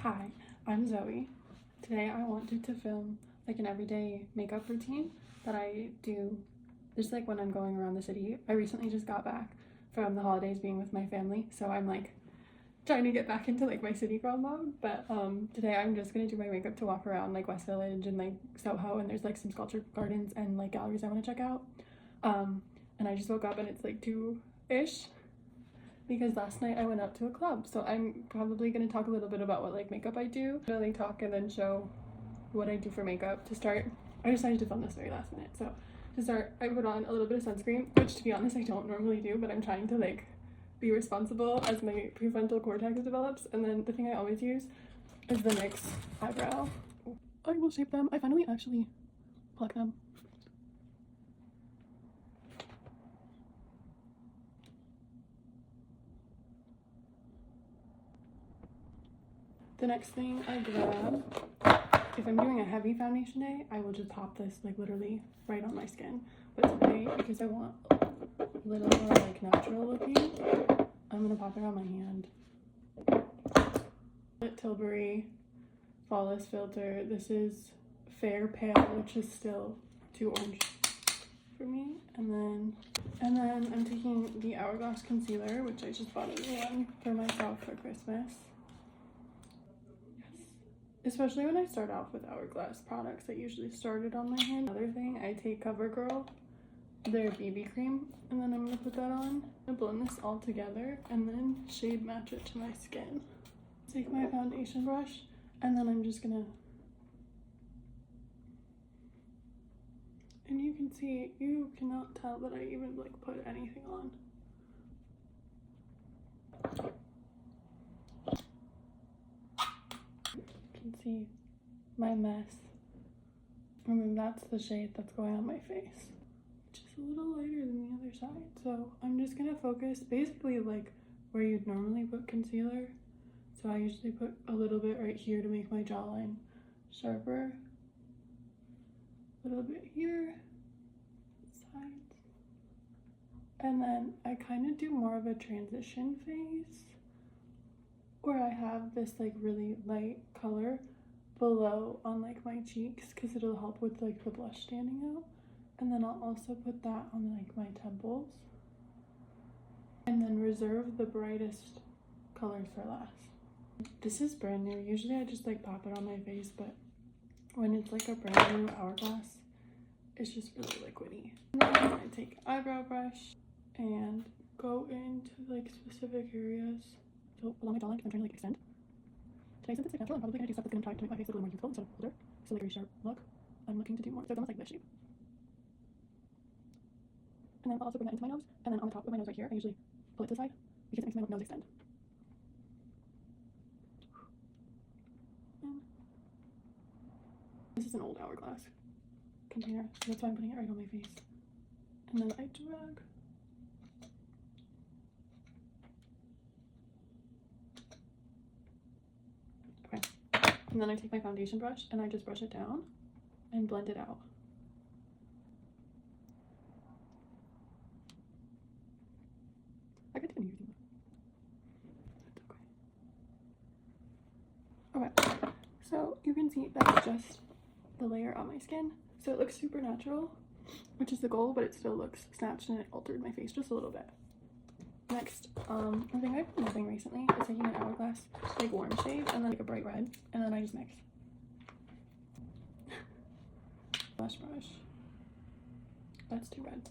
Hi, I'm Zoe. Today I wanted to film like an everyday makeup routine that I do just like when I'm going around the city. I recently just got back from the holidays being with my family, so I'm like trying to get back into like my city girl mode. But today I'm just gonna do my makeup to walk around like West Village and like Soho, and there's like some sculpture gardens and like galleries I want to check out. And I just woke up and it's like 2-ish because last night I went out to a club, so I'm probably going to talk a little bit about what like makeup I do, really talk and then show what I do for makeup. To start, I decided to film this very last minute, so to start I put on a little bit of sunscreen, which to be honest I don't normally do, but I'm trying to like be responsible as my prefrontal cortex develops. And then the thing I always use is the NYX eyebrow. I will shape them. I finally actually pluck them. The next thing I grab, if I'm doing a heavy foundation day, I will just pop this like literally right on my skin. But today, because I want a little more like natural looking, I'm gonna pop it on my hand. Tilbury Flawless Filter. This is Fair Pale, which is still too orange for me. And then I'm taking the Hourglass concealer, which I just bought a new one for myself for Christmas. Especially when I start off with Hourglass products, I usually start it on my hand. Another thing, I take CoverGirl, their BB cream, and then I'm gonna put that on. I'm gonna blend this all together and then shade match it to my skin. Take my foundation brush, and then I'm just gonna, and you can see, you cannot tell that I even like put anything on. See my mess, and then that's the shade that's going on my face, which is a little lighter than the other side. So I'm just gonna focus basically like where you'd normally put concealer. So I usually put a little bit right here to make my jawline sharper, a little bit here, sides, and then I kind of do more of a transition phase where I have this like really light color below on like my cheeks because it'll help with like the blush standing out. And then I'll also put that on like my temples, and then reserve the brightest colors for last. This is brand new. Usually I just like pop it on my face, but when it's like a brand new Hourglass, it's just really liquidy. And then I take eyebrow brush and go into like specific areas. So along my jawline, I'm trying to like extend. Today, since it's like natural, I'm probably gonna do stuff that's gonna try to make my face look a little more youthful instead of older. So like a very sharp look. I'm looking to do more. So it's almost like this shape. And then I'll also bring that into my nose. And then on the top of my nose right here, I usually pull it to the side because it makes my nose extend. And this is an old Hourglass container, so that's why I'm putting it right on my face. And then I drag. And then I take my foundation brush and I just brush it down and blend it out. I could do anything. Okay, so you can see that's just the layer on my skin. So it looks super natural, which is the goal, but it still looks snatched and it altered my face just a little bit. Next, one thing I've been using recently is taking an Hourglass like warm shade and then like a bright red, and then I just mix. Blush brush. That's too red.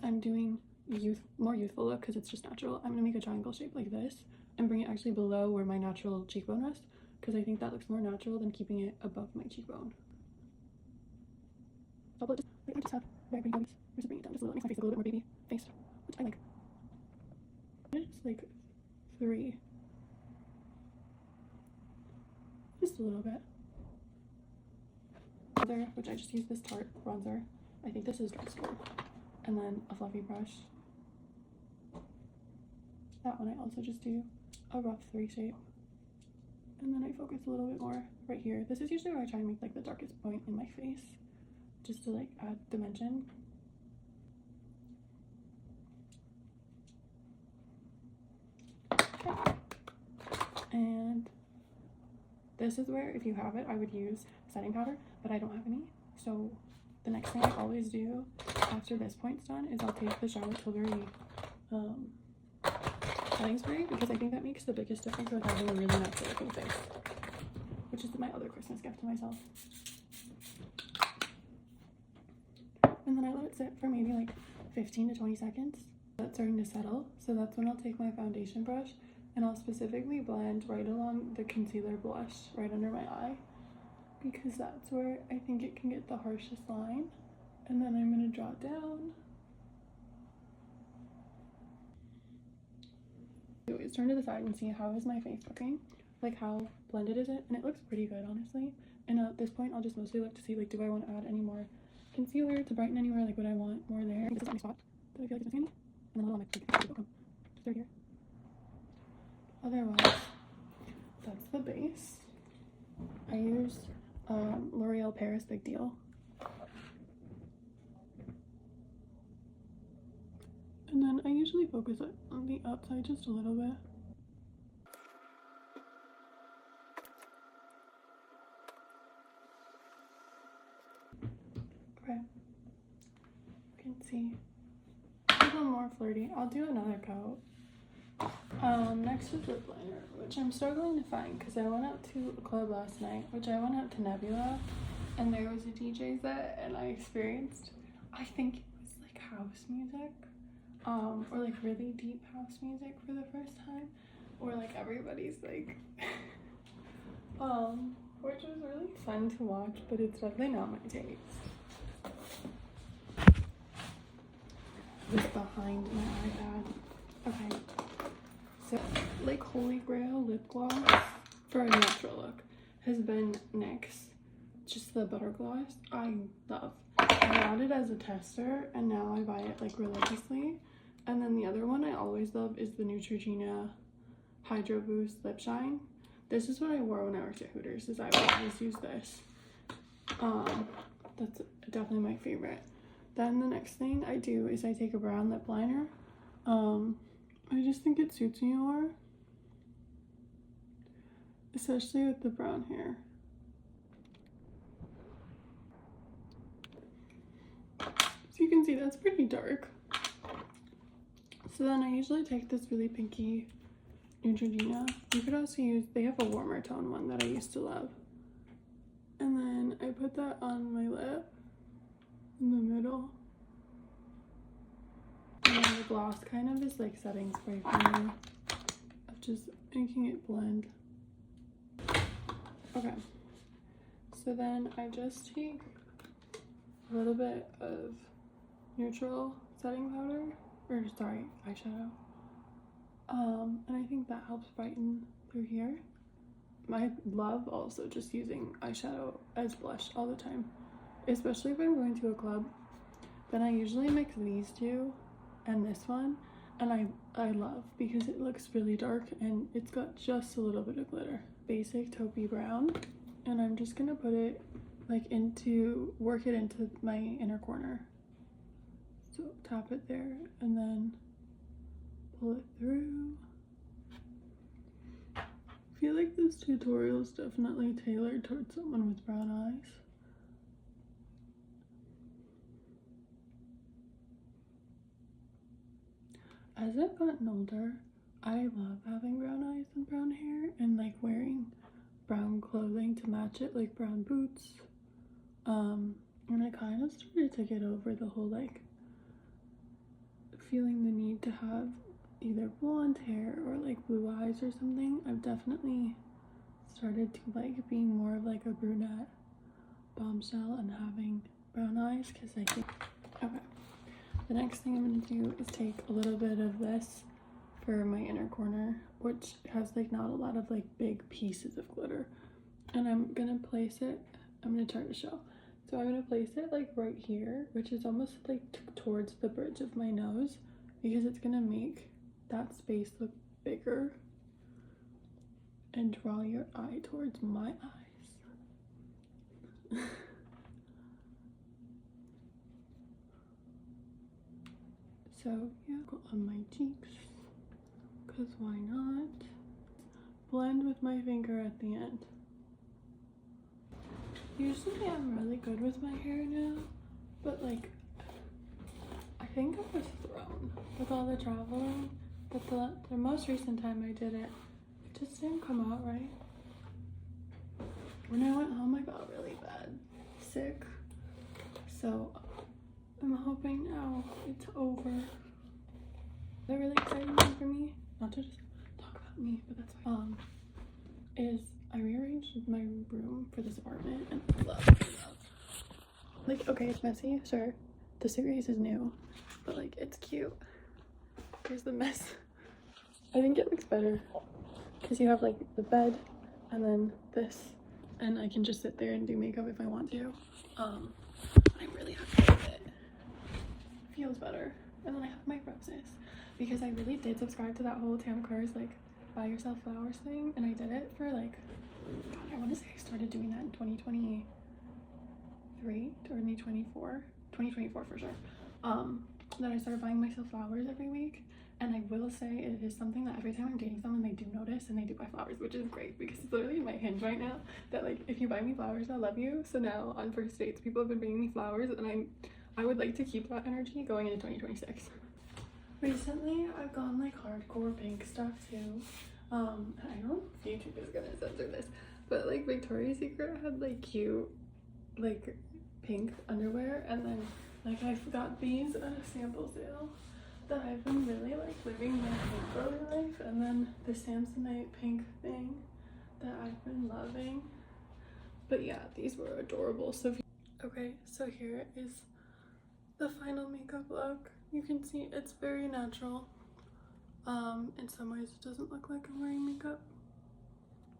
I'm doing more youthful look because it's just natural. I'm gonna make a triangle shape like this and bring it actually below where my natural cheekbone rests because I think that looks more natural than keeping it above my cheekbone. So I just have very pretty bodies. We're just bringing it down just a little. It makes my face look a little bit more baby faced, which I like. It's like 3. Just a little bit. Bronzer, which I just use this Tarte bronzer. I think this is drugstore. And then a fluffy brush. That one I also just do a rough 3 shape. And then I focus a little bit more right here. This is usually where I try and make like the darkest point in my face, just to like add dimension. Okay. And this is where, if you have it, I would use setting powder, but I don't have any. So the next thing I always do after this point's done is I'll take the Charlotee Tilbury setting spray, because I think that makes the biggest difference with having a really natural looking face, which is my other Christmas gift to myself. And then I let it sit for maybe like 15 to 20 seconds. That's starting to settle, so that's when I'll take my foundation brush and I'll specifically blend right along the concealer blush right under my eye, because that's where I think it can get the harshest line. And then I'm going to draw it down. Always turn to the side and see how is my face looking, like how blended is it, and it looks pretty good, honestly. And at this point I'll just mostly look to see, like, do I want to add any more concealer to brighten anywhere, like, would I want more there? This is my spot that I feel like is missing, and then a little on my cheek. Just right here. Otherwise, that's the base. I use L'Oreal Paris Big Deal. And then I usually focus it on the outside just a little bit. Okay. You can see a little more flirty. I'll do another coat. Next is lip liner, which I'm struggling to find because I went out to a club last night, which I went out to Nebula, and there was a DJ set, and I experienced, I think it was like house music, or like really deep house music for the first time, or like everybody's like, which was really fun to watch, but it's definitely not my taste. It's behind my iPad. Okay. So, like, Holy Grail lip gloss for a natural look has been NYX, just the butter gloss. I love. I got it as a tester, and now I buy it like religiously. And then the other one I always love is the Neutrogena Hydro Boost Lip Shine. This is what I wore when I worked at Hooters, is I would always use this. That's definitely my favorite. Then the next thing I do is I take a brown lip liner. I just think it suits me more, especially with the brown hair. So you can see that's pretty dark. So then I usually take this really pinky Neutrogena. You could also use, they have a warmer tone one that I used to love. And then I put that on my lip in the middle. And then the gloss kind of is like setting spray for me, of just making it blend. Okay, so then I just take a little bit of neutral setting powder, or sorry, eyeshadow. And I think that helps brighten through here. I love also just using eyeshadow as blush all the time, especially if I'm going to a club. Then I usually mix these two and this one, and I love, because it looks really dark and it's got just a little bit of glitter. Basic taupey brown, and I'm just gonna put it like work it into my inner corner. So tap it there and then pull it through. I feel like this tutorial is definitely tailored towards someone with brown eyes. As I've gotten older, I love having brown eyes and brown hair, and like wearing brown clothing to match it, like brown boots. And I kind of started to get over the whole like feeling the need to have either blonde hair or like blue eyes or something. I've definitely started to like being more of like a brunette bombshell and having brown eyes, because I think, okay. The next thing I'm going to do is take a little bit of this for my inner corner, which has like not a lot of like big pieces of glitter. And I'm going to place it, I'm going to try to show. So I'm going to place it like right here, which is almost like towards the bridge of my nose, because it's going to make that space look bigger and draw your eye towards my eyes. So yeah, go on my cheeks, because why not? blend with my finger at the end. Usually I'm really good with my hair now, but like I think I was thrown with all the traveling, but the most recent time I did it, it just didn't come out right. When I went home I got really bad sick, so I'm hoping now it's over. The really exciting thing for me, not to just talk about me, but that's fine, is I rearranged my room for this apartment and I love. Like, okay, it's messy, sure. The series is new, but like, it's cute. Here's the mess. I think it looks better because you have like the bed and then this, and I can just sit there and do makeup if I want to. I'm really happy with it. Feels better. And then I have my roses because I really did subscribe to that whole Tam Kerr's like buy yourself flowers thing, and I did it for like, God, I want to say I started doing that in 2023 or 2024 for sure. Then I started buying myself flowers every week, and I will say it is something that every time I'm dating someone, they do notice and they do buy flowers, which is great because it's literally in my hinge right now that like, if you buy me flowers, I'll love you. So now on first dates, people have been bringing me flowers, and I would like to keep that energy going into 2026. Recently, I've gone like hardcore pink stuff too. I know YouTube is gonna censor this, but like Victoria's Secret had like cute like pink underwear, and then like I got these at a sample sale that I've been really like living my pink girly life, and then the Samsonite pink thing that I've been loving. But yeah, these were adorable. So okay, so here is the final makeup look. You can see it's very natural. In some ways it doesn't look like I'm wearing makeup,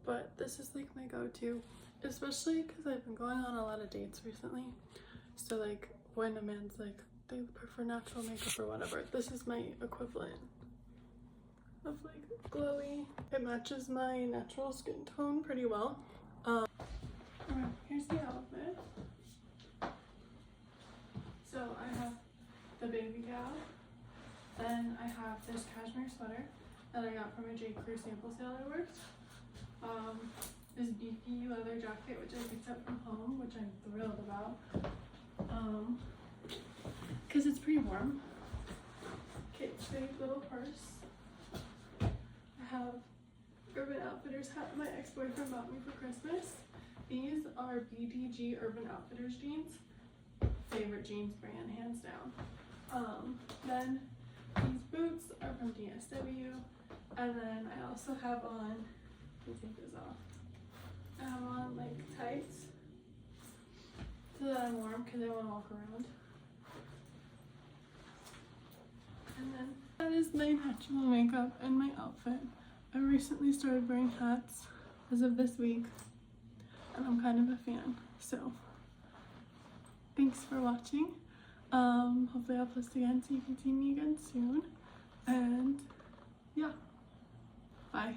but this is like my go-to, especially because I've been going on a lot of dates recently. So like when a man's like they prefer natural makeup or whatever, this is my equivalent of like glowy. It matches my natural skin tone pretty well. Here's the outfit. So I have the baby gal, then I have this cashmere sweater that I got from a J. Crew sample sale I worked. This beefy leather jacket which I picked up from home, which I'm thrilled about, because it's pretty warm. Kate Spade little purse. I have Urban Outfitters hat my ex-boyfriend bought me for Christmas. These are BDG Urban Outfitters jeans. Favorite jeans brand, hands down. Then these boots are from DSW, and then I also have on, let me take this off, I have on like tights so that I'm warm because I want to walk around. And then that is my natural makeup and my outfit. I recently started wearing hats as of this week, and I'm kind of a fan, so thanks for watching. Hopefully I'll post again so you can see me again soon, and yeah, bye.